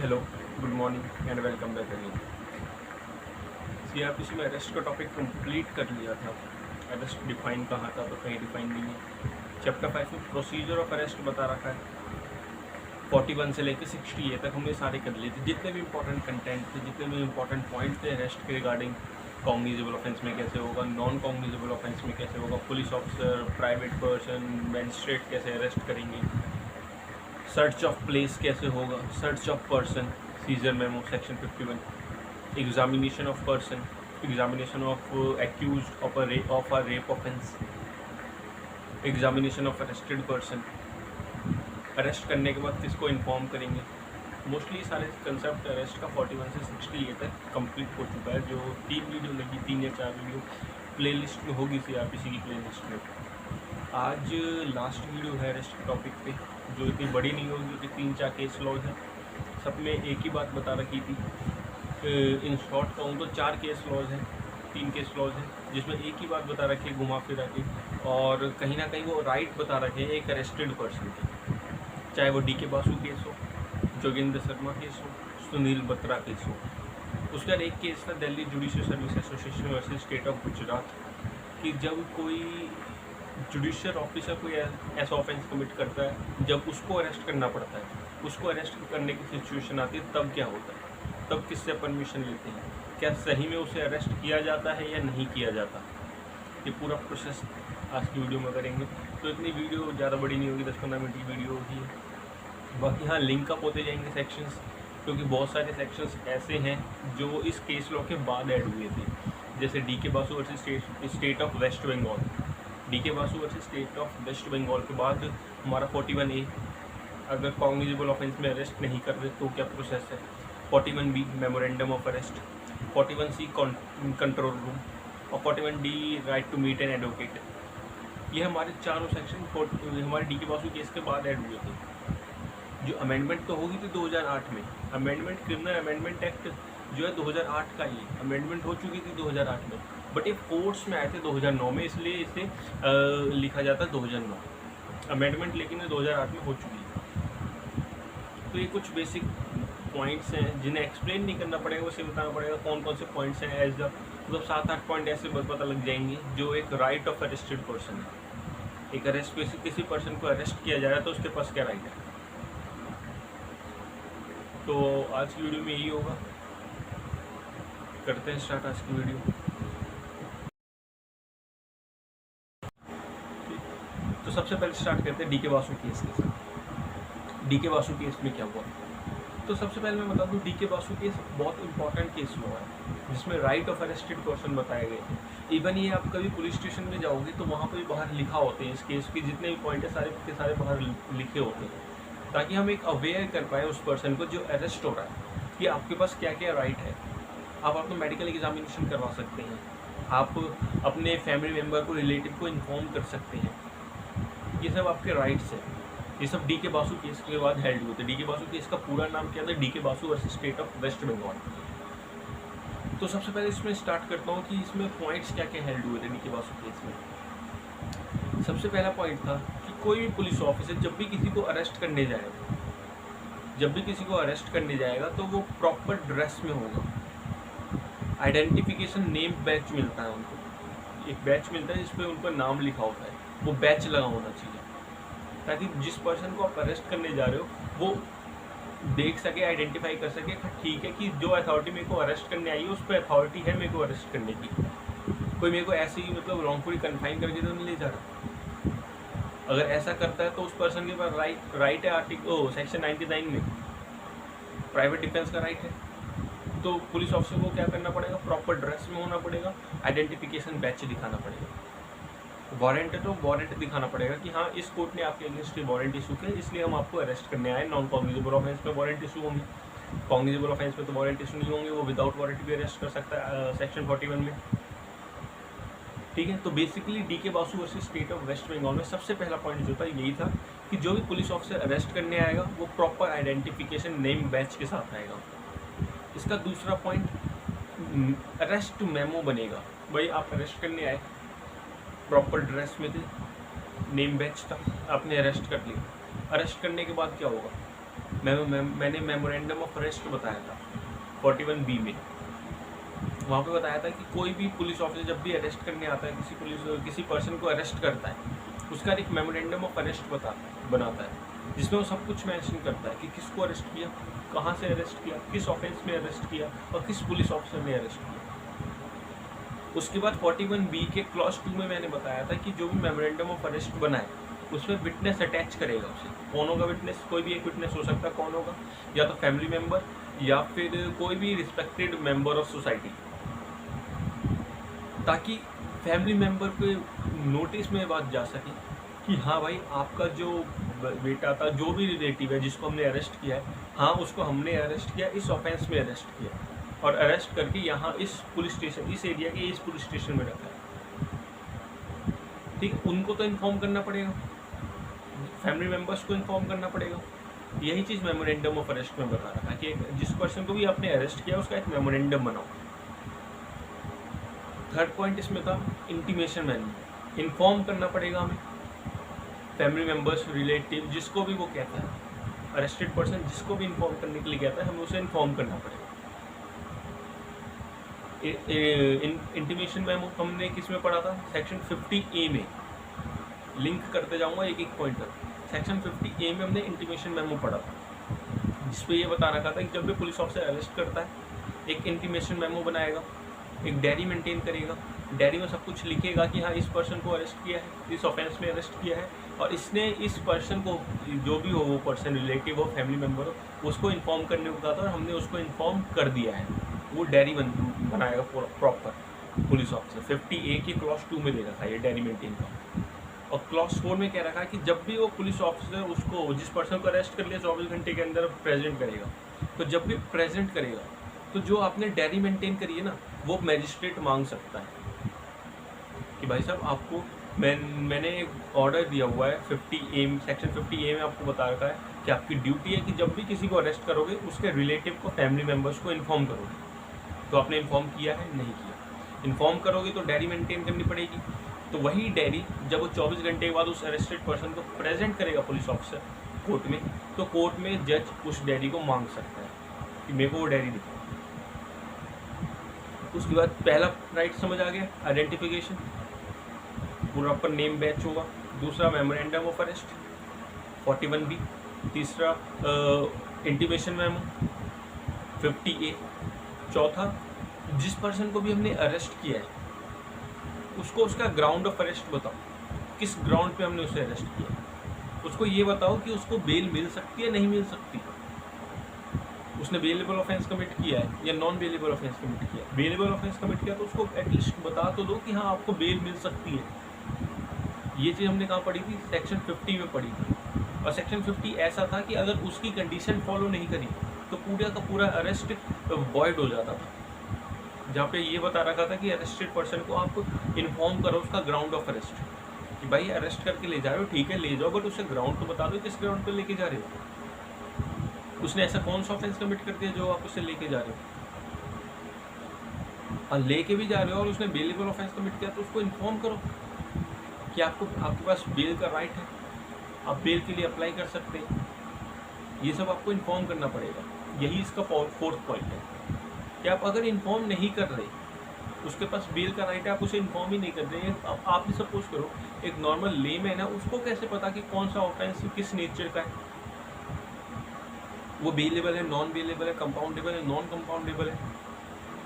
Hello, good morning and welcome back again. CrPC में arrest का topic complete कर लिया था। अरेस्ट डिफाइन कहाँ था तो कहीं डिफाइन नहीं है। चैप्टर 5 में प्रोसीजर ऑफ अरेस्ट बता रखा है। 41 से लेकर 60 तक हमने सारे कर लिए थे। जितने भी इंपॉर्टेंट कंटेंट थे, जितने भी इंपॉर्टेंट पॉइंट थे अरेस्ट के रिगार्डिंग, कॉग्निजेबल ऑफेंस में कैसे होगा, नॉन कॉग्निजेबल ऑफेंस में कैसे होगा, police officer, private person, magistrate कैसे अरेस्ट करेंगे, सर्च ऑफ प्लेस कैसे होगा, search of person, seizure memo section 51, examination of person, examination of accused of a rape offence, examination of arrested person, arrest करने के बाद किसको इन्फॉर्म करेंगे। Mostly सारे कंसेप्ट अरेस्ट का 41 से 60 तक कंप्लीट हो चुका है। जो 3 वीडियो लगी, 3 या 4 वीडियो प्लेलिस्ट में होगी सीआरपीसी की प्लेलिस्ट में। आज लास्ट वीडियो है अरेस्ट के टॉपिक पे, जो इतनी बड़ी नहीं होगी क्योंकि 3-4 केस लॉज हैं। सब में एक ही बात बता रखी थी। इन शॉर्ट कहूँ तो 4 केस लॉज हैं, 3 केस लॉज हैं, जिसमें एक ही बात बता रखी है घुमा फिरा के, और कहीं ना कहीं वो राइट बता रखे हैं एक अरेस्टेड पर्सन की। चाहे वो DK बासु केस हो, जोगिंदर शर्मा केस हो, सुनील बत्रा केस हो। उसका एक केस था Delhi judicial service association versus state of Gujarat, कि जब कोई जुडिशियल ऑफिसर कोई ऐसा ऑफेंस कमिट करता है जब उसको अरेस्ट करना पड़ता है, उसको अरेस्ट करने की सिचुएशन आती है, तब क्या होता है, तब किससे परमिशन लेते हैं, क्या सही में उसे अरेस्ट किया जाता है या नहीं किया जाता। ये पूरा प्रोसेस आज की वीडियो में करेंगे। तो इतनी वीडियो ज़्यादा बड़ी नहीं होगी, 10-15 मिनट की वीडियो होगी। बाकी हाँ, लिंक अप होते जाएंगे सेक्शंस, क्योंकि बहुत सारे सेक्शंस ऐसे हैं जो इस केस लॉ के बाद ऐड हुए थे। जैसे DK Basu versus state of West Bengal, DK Basu versus state of West Bengal के बाद हमारा 41A, अगर कॉग्निजेबल ऑफेंस में अरेस्ट नहीं कर रहे तो क्या प्रोसेस है, 41B memorandum of arrest, 41C control room, और 41D right to meet an advocate. ये हमारे चारों सेक्शन हमारे DK बासु केस के बाद ऐड हुए थे। जो अमेंडमेंट तो होगी थी 2008 में, अमेंडमेंट क्रिमिनल अमेंडमेंट एक्ट जो है 2008 का, ये अमेंडमेंट हो चुकी थी 2008 में, बट ये फोर्स में आए थे 2009 में, इसलिए इसे लिखा जाता है 2009 अमेंडमेंट, लेकिन ये 2008 में हो चुकी है। तो ये कुछ बेसिक पॉइंट्स हैं जिन्हें एक्सप्लेन नहीं करना पड़ेगा, उसे बताना पड़ेगा कौन कौन से पॉइंट्स हैं। एज द मतलब 7-8 पॉइंट ऐसे पता लग जाएंगे जो एक राइट ऑफ अरेस्टेड पर्सन है। एक अरेस्ट किसी पर्सन को अरेस्ट किया जा रहा है तो उसके पास क्या राइट है। तो आज की वीडियो में यही होगा, करते हैं स्टार्ट आज की वीडियो। तो सबसे पहले स्टार्ट करते हैं DK बासु केस के साथ। DK बासु केस में क्या हुआ, तो सबसे पहले मैं बता दूं DK बासु केस बहुत इंपॉर्टेंट केस हुआ है, जिसमें राइट ऑफ अरेस्टेड पर्सन बताए गए थे। इवन ये आप कभी पुलिस स्टेशन में जाओगे तो वहाँ पर बाहर लिखा होते हैं, इस केस के जितने भी पॉइंट है सारे के सारे बाहर लिखे होते हैं, ताकि हम एक अवेयर कर पाए उस पर्सन को जो अरेस्ट हो रहा है कि आपके पास क्या क्या राइट है। आप अपना मेडिकल एग्जामिनेशन करवा सकते हैं, आप अपने फैमिली मेम्बर को, रिलेटिव को इन्फॉर्म कर सकते हैं, ये सब आपके राइट्स हैं। ये सब DK बासु केस के बाद हेल्ड हुए थे। DK बासु केस का पूरा नाम क्या था, DK Basu versus state of West Bengal. तो सबसे पहले इसमें स्टार्ट करता हूँ कि इसमें पॉइंट्स क्या क्या हेल्ड हुए थे DK बासु केस में। सबसे पहला पॉइंट था कि कोई भी पुलिस ऑफिसर जब भी किसी को अरेस्ट करने जाएगा, तो वो प्रॉपर ड्रेस में होगा। आइडेंटिफिकेशन नेम बैच मिलता है उनको, एक बैच मिलता है जिसपे उनका नाम लिखा होता है, वो बैच लगा होना चाहिए, ताकि जिस पर्सन को आप अरेस्ट करने जा रहे हो वो देख सके, आइडेंटिफाई कर सके, ठीक है कि जो अथॉरिटी मेरे को अरेस्ट करने आई है उस पर अथॉरिटी है मेरे को अरेस्ट करने की, कोई मेरे को ऐसे ही मतलब रॉन्गफुली कन्फाइन करके तो नहीं ले जा रहा। अगर ऐसा करता है तो उस पर्सन के पास राइट है सेक्शन 99 में प्राइवेट डिफेंस का राइट है। तो पुलिस ऑफिसर को क्या करना पड़ेगा, प्रॉपर ड्रेस में होना पड़ेगा, आइडेंटिफिकेशन बैच दिखाना पड़ेगा, वारंट है तो वारंट दिखाना पड़ेगा कि हाँ इस कोर्ट ने आपके अगेंस्ट वारंट इशू किया, इसलिए हम आपको अरेस्ट करने आए। नॉन कॉग्निजेबल ऑफेंस में वारंट इशू होंगे, कॉग्निजेबल ऑफेंस में तो वारंट इशू नहीं होंगे, वो विदाउट वारंट भी अरेस्ट कर सकता है सेक्शन 41 में। ठीक है, तो basically DK Basu versus state of West Bengal में सबसे पहला पॉइंट जो था यही था कि जो भी पुलिस ऑफिसर अरेस्ट करने आएगा वो प्रॉपर आइडेंटिफिकेशन नेम बैच के साथ आएगा। इसका दूसरा पॉइंट, अरेस्ट मेमो बनेगा। भाई आप अरेस्ट करने आए, प्रॉपर ड्रेस में थे, नेम बैच था, आपने अरेस्ट कर लिया। अरेस्ट करने के बाद क्या होगा, मैंने मेमोरेंडम ऑफ अरेस्ट बताया था 41B में। वहाँ पे बताया था कि कोई भी पुलिस ऑफिसर जब भी अरेस्ट करने आता है, किसी पर्सन को अरेस्ट करता है, उसका एक मेमोरेंडम ऑफ अरेस्ट बनाता है, जिसमें वो सब कुछ मेंशन करता है कि किसको अरेस्ट किया, कहाँ से अरेस्ट किया, किस ऑफेंस में अरेस्ट किया और किस पुलिस ऑफिसर ने अरेस्ट किया। उसके बाद 41B के क्लॉज 2 में मैंने बताया था कि जो भी मेमोरेंडम ऑफ अरेस्ट बनाए उसमें विटनेस अटैच करेगा उसे। कौन होगा विटनेस? कोई भी एक विटनेस हो सकता है। कौन होगा? या तो फैमिली मेम्बर या फिर कोई भी रिस्पेक्टेड मेंबर ऑफ सोसाइटी, ताकि फैमिली मेम्बर पे नोटिस में बात जा सके कि हाँ भाई, आपका जो बेटा था, जो भी रिलेटिव है जिसको हमने अरेस्ट किया है, हाँ उसको हमने अरेस्ट किया, इस ऑफेंस में अरेस्ट किया और अरेस्ट करके यहाँ इस पुलिस स्टेशन, इस एरिया के इस पुलिस स्टेशन में रखा है। ठीक, उनको तो इन्फॉर्म करना पड़ेगा, फैमिली मेम्बर्स को इन्फॉर्म करना पड़ेगा। यही चीज़ मेमोरेंडम ऑफ अरेस्ट में बता रखा है कि जिस पर्सन को भी आपने अरेस्ट किया उसका एक मेमोरेंडम बनाओ। थर्ड पॉइंट इसमें था इंटीमेशन मैन्यू। इन्फॉर्म करना पड़ेगा हमें, फैमिली मेम्बर्स, रिलेटिव, जिसको भी वो कहता है, अरेस्टेड पर्सन जिसको भी इन्फॉर्म करने के लिए कहता है, हमें उसे इन्फॉर्म करना पड़ेगा। इंटीमेशन मेमो हमने किस में पढ़ा था? सेक्शन 50A में। लिंक करते जाऊंगा एक एक पॉइंट तक। सेक्शन 50A में हमने इंटीमेशन मेमो पढ़ा था, जिसपे ये बता रखा था कि जब भी पुलिस ऑफिसर अरेस्ट करता है, एक इंटीमेशन मेमो बनाएगा, एक डायरी मेंटेन करेगा। डायरी में सब कुछ लिखेगा कि हाँ, इस पर्सन को अरेस्ट किया है, इस ऑफेंस में अरेस्ट किया है, और इसने इस पर्सन को, जो भी हो वो पर्सन, रिलेटिव हो, फैमिली मेम्बर हो, उसको इन्फॉर्म करने को कहा था और हमने उसको इन्फॉर्म कर दिया है। वो डायरी बनाएगा प्रॉपर पुलिस ऑफिसर। 50A की क्लॉज 2 में दे रखा है ये डायरी मेंटेन का। और क्लॉज 4 में कह रखा है कि जब भी वो पुलिस ऑफिसर उसको, जिस पर्सन को अरेस्ट कर लिया, 24 घंटे के अंदर प्रेजेंट करेगा। तो जब भी प्रेजेंट करेगा तो जो आपने डायरी मेंटेन करी है ना, वो मैजिस्ट्रेट मांग सकता है कि भाई साहब, आपको मैंने ऑर्डर दिया हुआ है 50A, सेक्शन 50A में आपको बता रखा है कि आपकी ड्यूटी है कि जब भी किसी को अरेस्ट करोगे उसके रिलेटिव को, फैमिली मेम्बर्स को इन्फॉर्म करोगे। तो आपने इन्फॉर्म किया है? नहीं किया। इन्फॉर्म करोगे तो डायरी मेंटेन करनी पड़ेगी। तो वही डायरी जब वो 24 घंटे के बाद उस अरेस्टेड पर्सन को प्रेजेंट करेगा पुलिस ऑफिसर कोर्ट में, तो कोर्ट में जज उस डायरी को मांग सकता है कि मेरे को वो डायरी दिखाओ। उसके बाद पहला राइट समझ आ गया, आइडेंटिफिकेशन, पूरा पर नेम बैच होगा। दूसरा मेमोरेंडम ऑफ अरेस्ट 41B। तीसरा इंटीमेशन मेमो 50A। चौथा, जिस पर्सन को भी हमने अरेस्ट किया है उसको उसका ग्राउंड ऑफ अरेस्ट बताओ, किस ग्राउंड पे हमने उसे अरेस्ट किया। उसको ये बताओ कि उसको बेल मिल सकती है, नहीं मिल सकती, उसने बेलेबल ऑफेंस कमिट किया है या नॉन बेलेबल ऑफेंस कमिट किया। बेलेबल ऑफेंस कमिट किया तो उसको एटलीस्ट बता तो दो कि हाँ, आपको बेल मिल सकती है। ये चीज़ हमने कहाँ पढ़ी थी? सेक्शन 50 में पढ़ी थी। और सेक्शन 50 ऐसा था कि अगर उसकी कंडीशन फॉलो नहीं करी तो पूरा का पूरा अरेस्ट वॉइड हो जाता था, जहाँ पे ये बता रखा था कि अरेस्टेड पर्सन को आप इन्फॉर्म करो उसका ग्राउंड ऑफ अरेस्ट, कि भाई अरेस्ट करके ले जा रहे हो, ठीक है ले जाओ, बट उसे ग्राउंड तो बता दो किस ग्राउंड पे लेके जा रहे हो। उसने ऐसा कौन सा ऑफेंस कमिट कर दिया जो आप उसे लेके जा रहे हो, और लेके भी जा रहे हो और उसने बेलेबल ऑफेंस कमिट किया तो उसको इन्फॉर्म करो कि आपके पास बेल का राइट है, आप बेल के लिए अप्लाई कर सकते हैं। ये सब आपको इन्फॉर्म करना पड़ेगा। यही इसका फोर्थ पॉइंट है कि आप अगर इन्फॉर्म नहीं कर रहे, उसके पास बेल का राइट है, आप उसे इन्फॉर्म ही नहीं कर रहे। अब आप ही सपोज करो एक नॉर्मल लेमैन है, उसको कैसे पता कि कौन सा ऑफेंस किस नेचर का है, वो बेलेबल है, नॉन बेलेबल है, कंपाउंडेबल है, नॉन कंपाउंडेबल है।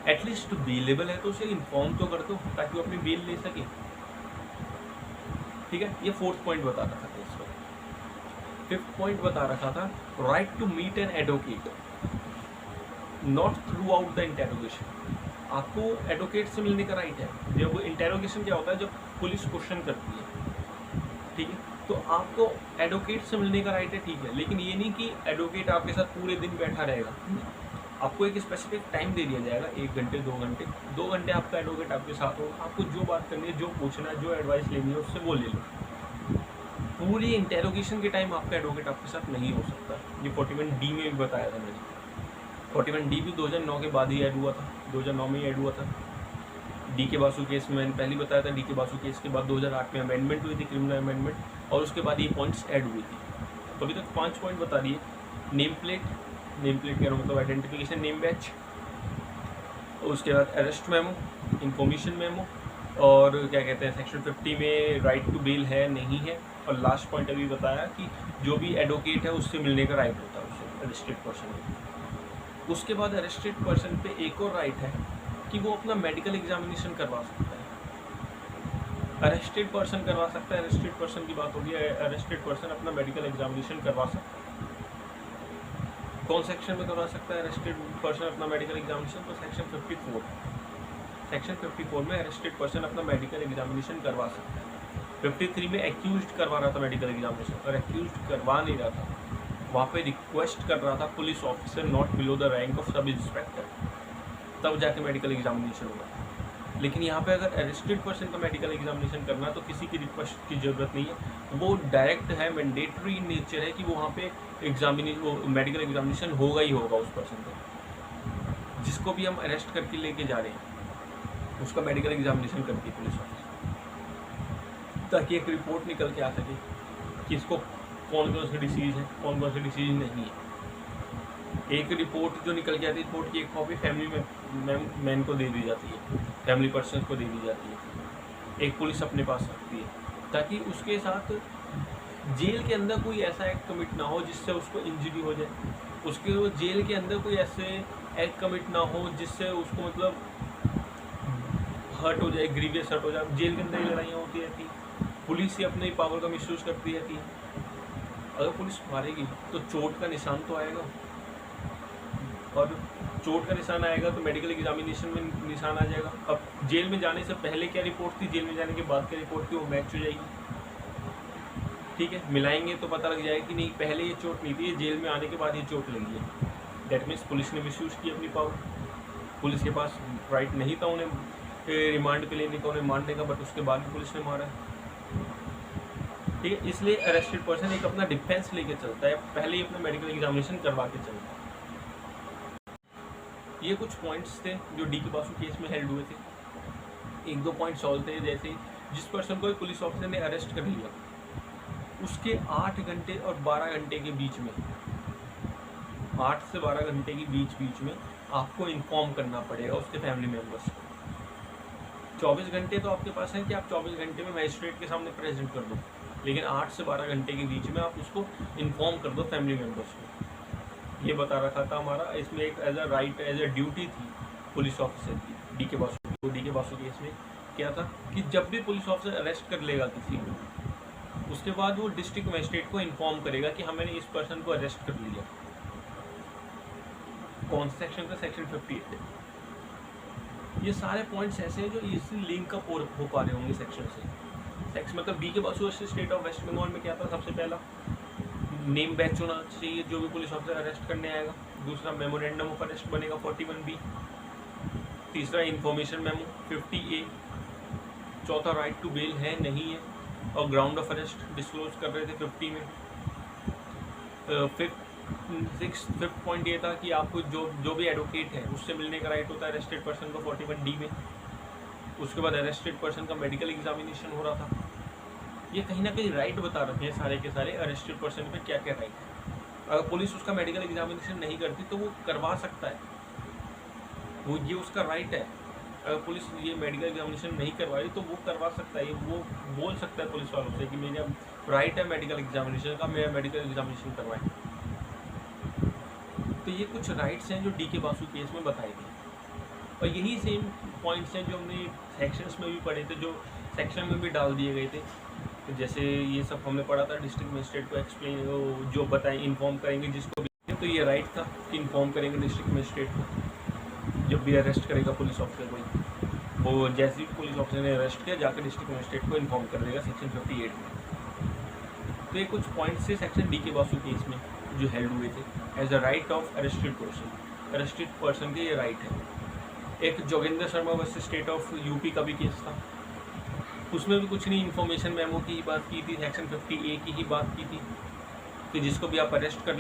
एटलीस्ट बेलेबल है तो उसे इन्फॉर्म तो कर दो ताकि वो अपनी बेल ले सके। ठीक है, ये फोर्थ पॉइंट बता रखा था इसका। फिफ्थ पॉइंट बता रखा था right to meet an advocate not throughout the interrogation. आपको एडवोकेट से मिलने का राइट है। जब वो इंटेरोगेशन क्या होता है, जब पुलिस क्वेश्चन करती है, ठीक है, तो आपको एडवोकेट से मिलने का राइट है, ठीक है, लेकिन ये नहीं कि एडवोकेट आपके साथ पूरे दिन बैठा रहेगा। आपको एक स्पेसिफिक टाइम दे दिया जाएगा, 1 घंटे 2 घंटे आपका एडवोकेट आपके साथ होगा। आपको जो बात करनी है, जो पूछना है, जो एडवाइस लेनी है, उससे वो ले लो। पूरी इंटेरोगेशन के टाइम आपका एडवोकेट आपके साथ नहीं हो सकता। ये 41D में भी बताया था मैंने। 41D भी 2009 के बाद ही ऐड हुआ था, 2009 में ही ऐड हुआ था। डी के बासु केस में मैंने पहले बताया था। डी के बासु केस के बाद 2008 में अमेंडमेंट हुई थी, क्रिमिनल अमेंडमेंट, और उसके बाद ये पॉइंट्स ऐड हुई थी। तो अभी तक 5 पॉइंट बता दिए नेम प्लेट कह रहा हूँ मतलब आइडेंटिफिकेशन नेम बैच, उसके बाद अरेस्ट मेमो, इंफॉर्मेशन मेमो, और क्या कहते हैं सेक्शन 50 में राइट टू बेल है नहीं है, और लास्ट पॉइंट अभी बताया कि जो भी एडवोकेट है उससे मिलने का राइट होता है उससे अरेस्टेड पर्सन को। उसके बाद अरेस्टेड पर्सन पे एक और राइट है कि वो अपना मेडिकल एग्जामिनेशन करवा सकता है। अरेस्टेड पर्सन करवा सकता है, अरेस्टेड पर्सन की बात होगी, अरेस्टेड पर्सन अपना मेडिकल एग्जामिनेशन करवा सकता है। कौन सेक्शन में करवा सकता है अरेस्टेड पर्सन अपना मेडिकल एग्जामिनेशन? तो सेक्शन 54, सेक्शन 54 में अरेस्टेड पर्सन अपना मेडिकल एग्जामिनेशन करवा सकता है। 53 में एक्यूज्ड करवा रहा था मेडिकल एग्जामिनेशन, और एक्यूज्ड करवा नहीं रहा था, वहाँ पे रिक्वेस्ट कर रहा था police officer not below the rank of sub inspector, तब जाके मेडिकल एग्जामिनेशन होगा। लेकिन यहाँ पे अगर अरेस्टेड पर्सन का मेडिकल एग्जामिनेशन करना है तो किसी की रिक्वेस्ट की ज़रूरत नहीं है, वो डायरेक्ट है, मैंडेटरी नेचर है कि वो वहाँ पे मेडिकल एग्जामिनेशन होगा ही होगा उस पर्सन का। जिसको भी हम अरेस्ट करके लेके जा रहे हैं उसका मेडिकल एग्जामिनेशन करती है पुलिस ऑफिसर, ताकि एक रिपोर्ट निकल के आ सके कि इसको कौन कौन सी डिसीज़ है, कौन कौन सी डिसीज़ नहीं है। एक रिपोर्ट जो निकल के आती है, रिपोर्ट की एक कॉपी फैमिली मैन को दे दी जाती है, फैमिली पर्सन को दे दी जाती है, एक पुलिस अपने पास रखती है, ताकि उसके साथ जेल के अंदर कोई ऐसा एक्ट कमिट ना हो जिससे उसको इंजरी हो जाए, उसके वो जेल के अंदर कोई ऐसे एक्ट कमिट ना हो जिससे उसको मतलब हर्ट हो जाए, ग्रीवियस हर्ट हो जाए। जेल के अंदर ही लड़ाइयाँ होती रहती, पुलिस ही अपनी पावर का मिसयूज करती रहती है। अगर पुलिस मारेगी तो चोट का निशान तो आएगा, और चोट का निशान आएगा तो मेडिकल एग्जामिनेशन में निशान आ जाएगा। अब जेल में जाने से पहले क्या रिपोर्ट थी, जेल में जाने के बाद क्या रिपोर्ट थी, वो मैच हो जाएगी। ठीक है, मिलाएंगे तो पता लग जाएगा कि नहीं पहले ये चोट नहीं थी, ये जेल में आने के बाद ये चोट लगी है। डेट मीन्स पुलिस ने मिसयूज की अपनी पावर, पुलिस के पास राइट नहीं था उन्हें रिमांड पे लेने का, उन्हें मारने का, बट उसके बाद भी पुलिस ने मारा। ठीक है, इसलिए अरेस्टेड पर्सन एक अपना डिफेंस लेके चलता है, पहले ही अपना मेडिकल एग्जामिनेशन करवा के चलता है। ये कुछ पॉइंट्स थे जो डी के बासु केस में हेल्ड हुए थे। एक दो पॉइंट सॉल्व थे, जैसे जिस पर्सन को पुलिस ऑफिसर ने अरेस्ट कर लिया उसके 8 घंटे और 12 घंटे के बीच में, 8 से 12 घंटे के बीच में आपको इन्फॉर्म करना पड़ेगा उसके फैमिली मेम्बर्स को। 24 घंटे तो आपके पास है कि आप 24 घंटे में मजिस्ट्रेट के सामने प्रेजेंट कर दो, लेकिन 8 से 12 घंटे के बीच में आप उसको इन्फॉर्म कर दो फैमिली मेम्बर्स को। ये बता रखा था हमारा, इसमें एक as a right, as a duty थी पुलिस ऑफिसर की, डी के बासु केस में क्या था कि जब भी पुलिस ऑफिसर अरेस्ट कर लेगा किसी को, उसके बाद वो डिस्ट्रिक्ट मजिस्ट्रेट को इन्फॉर्म करेगा कि हमने इस पर्सन को अरेस्ट कर लिया। कौन सा सेक्शन का? सेक्शन 58। ये सारे पॉइंट्स ऐसे हैं जो इसी लिंक अप हो पा रहे होंगे सेक्शन से। सेक्शन मतलब D K Basu versus state of West Bengal में क्या था? सबसे पहला नेम बैच होना चाहिए जो भी पुलिस ऑफिसर अरेस्ट करने आएगा। दूसरा मेमोरेंडम ऑफ अरेस्ट बनेगा 41B। तीसरा इंफॉर्मेशन मेमो 50A। चौथा राइट टू बेल है नहीं है, और ग्राउंड ऑफ अरेस्ट डिस्क्लोज कर रहे थे 50 में। फिफ्थ पॉइंट ये था कि आपको जो भी एडवोकेट है उससे मिलने का राइट होता है अरेस्टेड पर्सन को 41D में। उसके बाद अरेस्टेड पर्सन का मेडिकल एग्जामिनेशन हो रहा था। ये कहीं ना कहीं राइट बता रखे हैं सारे के सारे अरेस्टेड पर्सन पे क्या क्या राइट है। अगर पुलिस उसका मेडिकल एग्जामिनेशन नहीं करती तो वो करवा सकता है, वो ये उसका राइट है। अगर पुलिस ये मेडिकल एग्जामिनेशन नहीं करवाई तो वो करवा सकता है, वो बोल सकता है पुलिस वालों से कि मेरा राइट है मेडिकल एग्जामिनेशन का, मेरा मेडिकल एग्जामिनेशन करवाएं। तो ये कुछ राइट्स हैं जो डी के बासु केस में बताए गए, और यही सेम पॉइंट्स हैं जो हमने सेक्शंस में भी पढ़े थे, जो सेक्शन में भी डाल दिए गए थे। तो जैसे ये सब हमने पढ़ा था, डिस्ट्रिक्ट मजिस्ट्रेट को एक्सप्लेन जो बताएं इन्फॉर्म करेंगे जिसको भी, तो ये राइट था कि इन्फॉर्म करेंगे डिस्ट्रिक्ट मजिस्ट्रेट को जब भी अरेस्ट करेगा पुलिस ऑफिसर को। वो जैसे ही पुलिस ऑफिसर ने अरेस्ट किया जाकर डिस्ट्रिक्ट मजिस्ट्रेट को इन्फॉर्म कर देगा सेक्शन 58 में। तो ये कुछ पॉइंट्स थे section D K Basu case में जो हेल्ड हुए थे as a right of arrested person. Arrested person के ये राइट है। एक Joginder Sharma versus state of UP का भी केस था, उसमें भी कुछ नहीं, इन्फॉर्मेशन मेमो की ही बात की थी, सेक्शन 50A की ही बात की थी कि जिसको भी आप अरेस्ट कर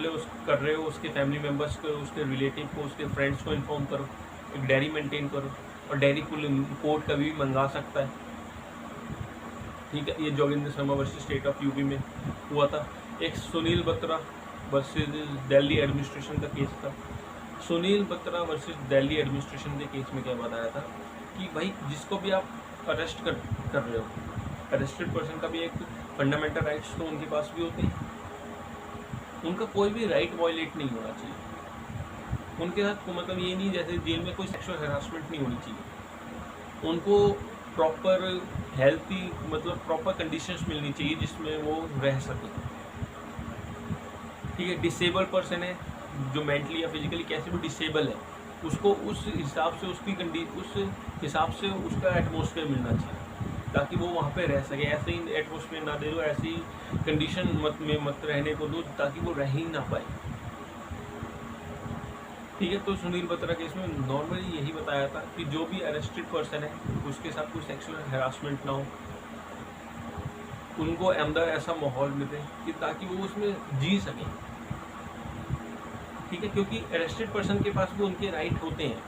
रहे हो उसके फैमिली मेम्बर्स को, उसके रिलेटिव को, उसके फ्रेंड्स को इन्फॉर्म करो, एक डायरी मेंटेन करो, और डायरी कोर्ट कभी भी मंगा सकता है। ठीक है, ये Joginder Sharma versus state of UP में हुआ था। एक सुनील बत्रा वर्सेस दिल्ली एडमिनिस्ट्रेशन का केस था। सुनील बत्रा वर्सेस दिल्ली एडमिनिस्ट्रेशन के केस में क्या बताया था कि भाई जिसको भी आप अरेस्ट कर रहे हो, अरेस्टेड पर्सन का भी एक फंडामेंटल राइट्स तो उनके पास भी होते हैं, उनका कोई भी राइट वायलेट नहीं होना चाहिए। उनके साथ मतलब ये नहीं जैसे जेल में कोई सेक्सुअल हरासमेंट नहीं होनी चाहिए, उनको प्रॉपर हेल्थी मतलब प्रॉपर कंडीशंस मिलनी चाहिए जिसमें वो रह सके। ठीक है, डिसेबल पर्सन है जो मेंटली या फिजिकली कैसे भी डिसेबल है, उसको उस हिसाब से उस हिसाब से उसका एटमॉस्फेयर मिलना चाहिए ताकि वो वहाँ पे रह सके। ऐसे ही एटमॉस्फेयर ना दे दो, ऐसी कंडीशन मत रहने को दो ताकि वो रह ही ना पाए। ठीक है, तो सुनील बत्रा केस में नॉर्मली यही बताया था कि जो भी अरेस्टेड पर्सन है उसके साथ कोई सेक्सुअल हरासमेंट ना हो, उनको अंदर ऐसा माहौल मिले कि ताकि वो उसमें जी सकें। ठीक है, क्योंकि अरेस्टेड पर्सन के पास भी उनके राइट होते हैं।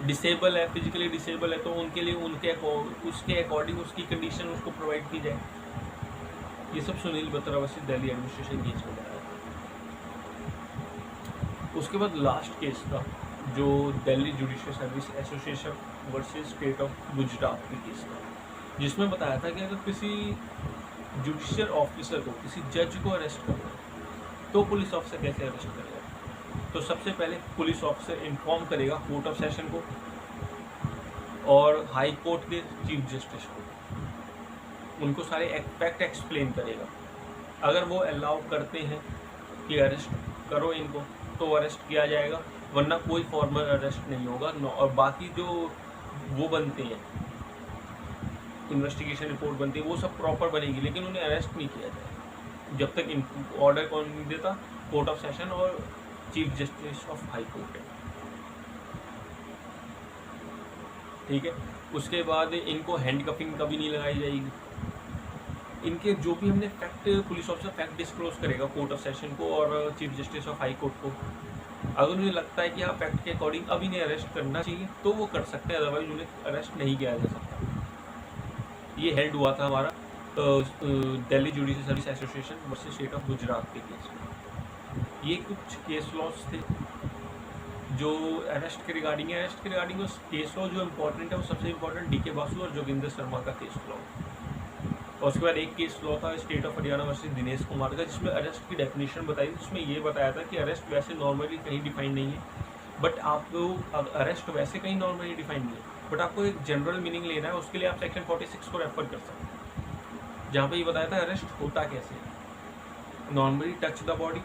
डिसेबल है, फिजिकली डिसेबल है, तो उनके लिए उसके अकॉर्डिंग उसकी कंडीशन उसको प्रोवाइड की जाए। ये सब Sunil Batra versus Delhi administration case में बताया। उसके बाद लास्ट केस था जो Delhi judicial service association versus state of Gujarat की केस था, जिसमें बताया था कि अगर किसी जुडिशियल ऑफिसर को, किसी जज को अरेस्ट करना तो पुलिस ऑफिसर कैसे अरेस्ट करेगा। तो सबसे पहले पुलिस ऑफिसर इन्फॉर्म करेगा कोर्ट ऑफ सेशन को और हाई कोर्ट के चीफ जस्टिस को, उनको सारे फैक्ट एक्सप्लेन करेगा। अगर वो अलाउ करते हैं कि अरेस्ट करो इनको तो अरेस्ट किया जाएगा, वरना कोई फॉर्मल अरेस्ट नहीं होगा। और बाकी जो वो बनते हैं, इन्वेस्टिगेशन रिपोर्ट बनती है, वो सब प्रॉपर बनेगी, लेकिन उन्हें अरेस्ट नहीं किया जाएगा जब तक ऑर्डर कौन नहीं देता, कोर्ट ऑफ सेशन और chief justice of high court. ठीक है, उसके बाद इनको हैंड कफिंग कभी नहीं लगाई जाएगी। इनके जो भी हमने fact, police officer fact disclose करेगा कोर्ट ऑफ सेशन को और chief justice of high court को। अगर उन्हें लगता है कि हाँ फैक्ट के अकॉर्डिंग अब इन्हें अरेस्ट करना चाहिए तो वो कर सकते हैं, अदरवाइज उन्हें अरेस्ट नहीं किया जा सकता। ये हेल्ड हुआ था हमारा Delhi judicial service association versus state of Gujarat के केस में। ये कुछ केस लॉस थे जो अरेस्ट के रिगार्डिंग है। अरेस्ट के रिगार्डिंग केस लॉ जो इम्पोर्टेंट है वो सबसे इम्पोर्टेंट डीके बासु और जोगिंदर शर्मा का केस लॉ। और उसके बाद एक केस लॉ था state of Haryana versus Dinesh Kumar का, जिसमें अरेस्ट की डेफिनेशन बताई। जिसमें ये बताया था कि अरेस्ट वैसे नॉर्मली कहीं डिफाइन नहीं है, बट आपको अरेस्ट वैसे कहीं नॉर्मली डिफाइन नहीं है, बट आपको एक जनरल मीनिंग लेना है। उसके लिए आप सेक्शन 46 को रेफर कर सकते हैं, जहाँ पे ये बताया था अरेस्ट होता कैसे है। Normally touch the body,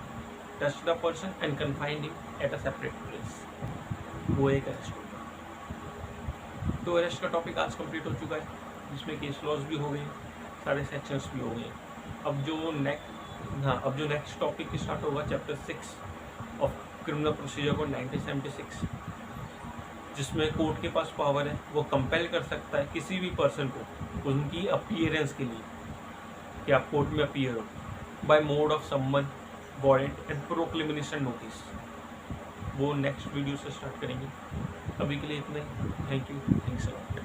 touch the person and confined him at a separate place, वो एक अरेस्ट होता है। तो अरेस्ट का टॉपिक आज कंप्लीट हो चुका है, जिसमें केस लॉज भी हो गए, सारे सेक्शंस भी हो गए। अब जो नेक्स्ट टॉपिक स्टार्ट होगा chapter 6 of criminal procedure code 1976, जिसमें कोर्ट के पास पावर है, वो कंपेल कर सकता है किसी भी पर्सन को उनकी अपीयरेंस के लिए कि आप कोर्ट में अपीयर हो by mode of summon, warrant and proclamation notice. वो नेक्स्ट वीडियो से स्टार्ट करेंगे। अभी के लिए इतना ही। Thank you, thanks a lot.